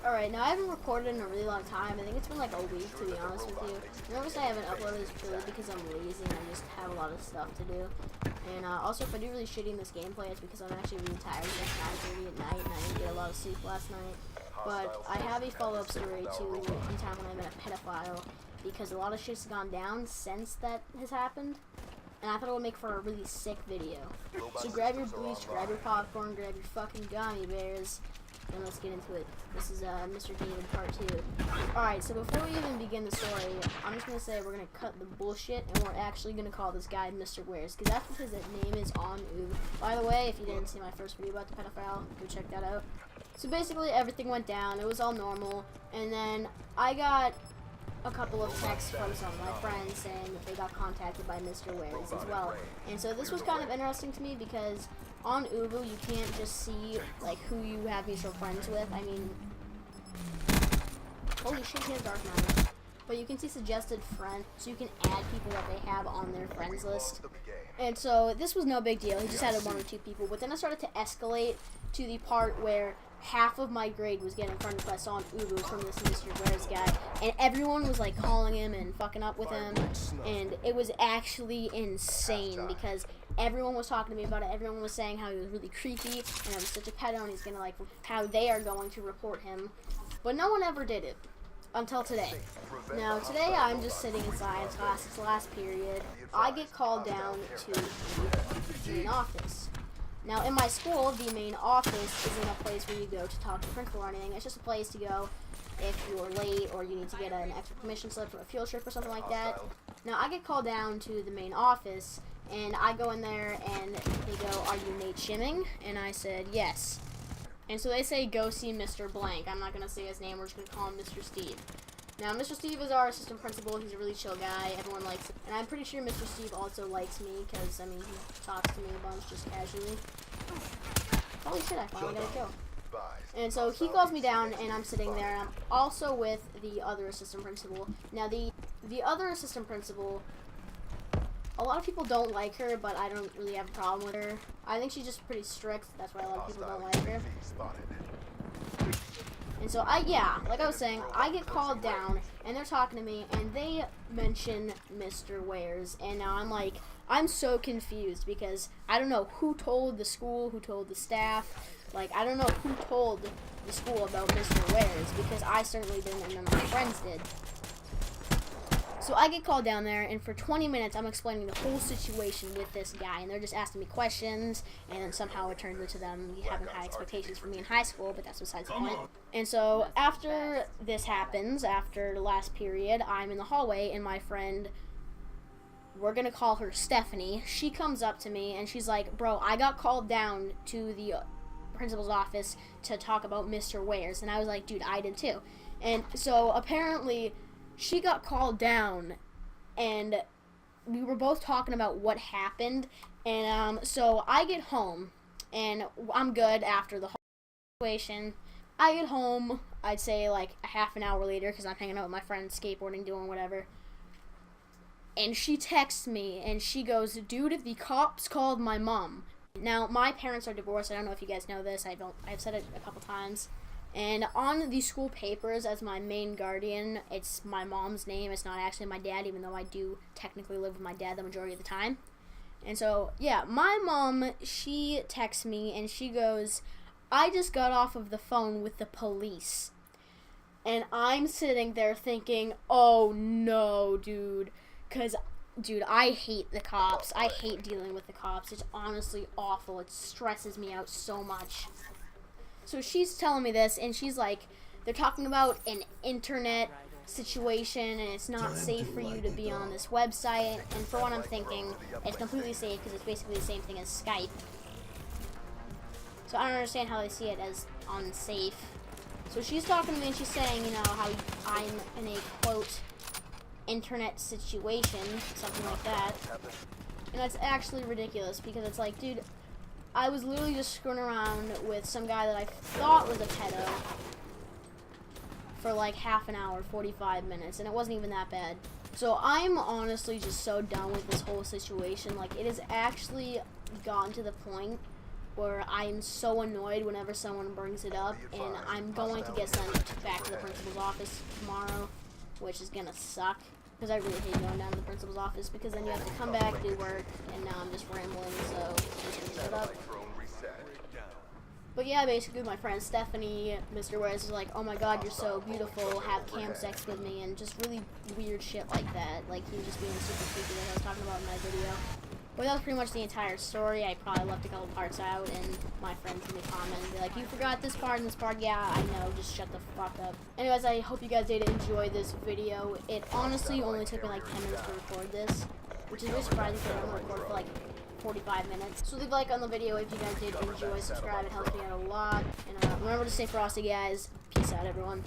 Alright, now I haven't recorded in a really long time. I think it's been like a week, to be honest with you. The reason I haven't uploaded is purely because I'm lazy and I just have a lot of stuff to do. And also, if I do really shitty in this gameplay, it's because I'm actually really tired. It's like 9:30 at night and I didn't get a lot of sleep last night. But I have a follow-up story to the time when I met a pedophile, because a lot of shit's gone down since that has happened. And I thought it would make for a really sick video. So grab your bleach, grab your popcorn, grab your fucking gummy bears, and let's get into it. This is Mr. David Part 2. Alright, so before we even begin the story, I'm just going to say we're going to cut the bullshit, and we're actually going to call this guy Mr. Wares, because that's because his name is on Oob. By the way, if you didn't see my first video about the pedophile, go check that out. So basically, everything went down. It was all normal, and then I got a couple of texts from some of my friends saying that they got contacted by Mr. Wares as well. And so this was kind of interesting to me because on Ubu you can't just see like who you have mutual friends with. I mean, holy shit, he has Dark Knight. But you can see suggested friend, so you can add people that they have on their friends list. And so this was no big deal. He just added 1 or 2 people. But then it started to escalate to the part where half of my grade was getting friend requests on Ubu from this Mr. Wares guy, and everyone was like calling him and fucking up with him, and it was actually insane because everyone was talking to me about it. Everyone was saying how he was really creepy and I was such a pedo and he's gonna like how they are going to report him, but no one ever did it until today. Now today I'm just sitting in science class. It's the last period. I get called down to the main office. Now, in my school, the main office isn't a place where you go to talk to the principal or anything. It's just a place to go if you're late or you need to get an extra permission slip for a field trip or something like that. Now, I get called down to the main office, and I go in there, and they go, "Are you Nate Shimming?" And I said, "Yes." And so they say, "Go see Mr. Blank." I'm not going to say his name. We're just going to call him Mr. Steve. Now, Mr. Steve is our assistant principal. He's a really chill guy. Everyone likes him. And I'm pretty sure Mr. Steve also likes me because, I mean, he talks to me a bunch just casually. Holy shit, I finally got a kill. And so he calls me down, and I'm sitting there. And I'm also with the other assistant principal. Now, the other assistant principal, a lot of people don't like her, but I don't really have a problem with her. I think she's just pretty strict. That's why a lot of people don't like her. And so like I was saying, I get called down, and they're talking to me, and they mention Mr. Wares, and now I'm like, I'm so confused, because I don't know who told the school, who told the staff, like, I don't know who told the school about Mr. Wares, because I certainly didn't, and none of my friends did. So I get called down there, and for 20 minutes, I'm explaining the whole situation with this guy, and they're just asking me questions, and then somehow it turns into them having high expectations for me in high school, but that's besides the point. And so after this happens, after the last period, I'm in the hallway, and my friend, we're going to call her Stephanie, she comes up to me, and she's like, "Bro, I got called down to the principal's office to talk about Mr. Wares," and I was like, "Dude, I did too." And so apparently she got called down, and we were both talking about what happened, and so I get home, and I'm good after the whole situation. I get home, I'd say like a half an hour later, because I'm hanging out with my friends, skateboarding, doing whatever, and she texts me, and she goes, "Dude, the cops called my mom." Now, my parents are divorced. I don't know if you guys know this. I've said it a couple times. And on the school papers, as my main guardian, it's my mom's name. It's not actually my dad, even though I do technically live with my dad the majority of the time. And so, yeah, my mom, she texts me, and she goes, "I just got off of the phone with the police." And I'm sitting there thinking, oh no, dude. Because, dude, I hate the cops. I hate dealing with the cops. It's honestly awful. It stresses me out so much. So she's telling me this, and she's like, they're talking about an internet situation, and it's not safe for you to be on this website. And for what I'm thinking, it's completely safe because it's basically the same thing as Skype. So I don't understand how they see it as unsafe. So she's talking to me, and she's saying, you know, how I'm in a, quote, internet situation, something like that. And that's actually ridiculous, because it's like, dude, I was literally just screwing around with some guy that I thought was a pedo for like half an hour, 45 minutes, and it wasn't even that bad. So I'm honestly just so done with this whole situation. Like, it has actually gotten to the point where I'm so annoyed whenever someone brings it up, and I'm going to get sent back to the principal's office tomorrow, which is gonna suck, because I really hate going down to the principal's office, because then you have to come back, do work, and now I'm just rambling, so I'm just gonna shut up. But yeah, basically my friend Stephanie, Mr. Wes, is like, oh my god, you're so beautiful, have camp sex with me, and just really weird shit like that. Like, he was just being super creepy that I was talking about in my video. But that was pretty much the entire story. I probably left a couple parts out, and my friends in the comment be like, you forgot this part and this part. Yeah, I know, just shut the fuck up. Anyways, I hope you guys did enjoy this video. It honestly only took me like 10 minutes to record this, which is really surprising because I only record for like 45 minutes. So leave a like on the video if you guys did enjoy, subscribe, it helps me out a lot. And remember to stay frosty, guys. Peace out, everyone.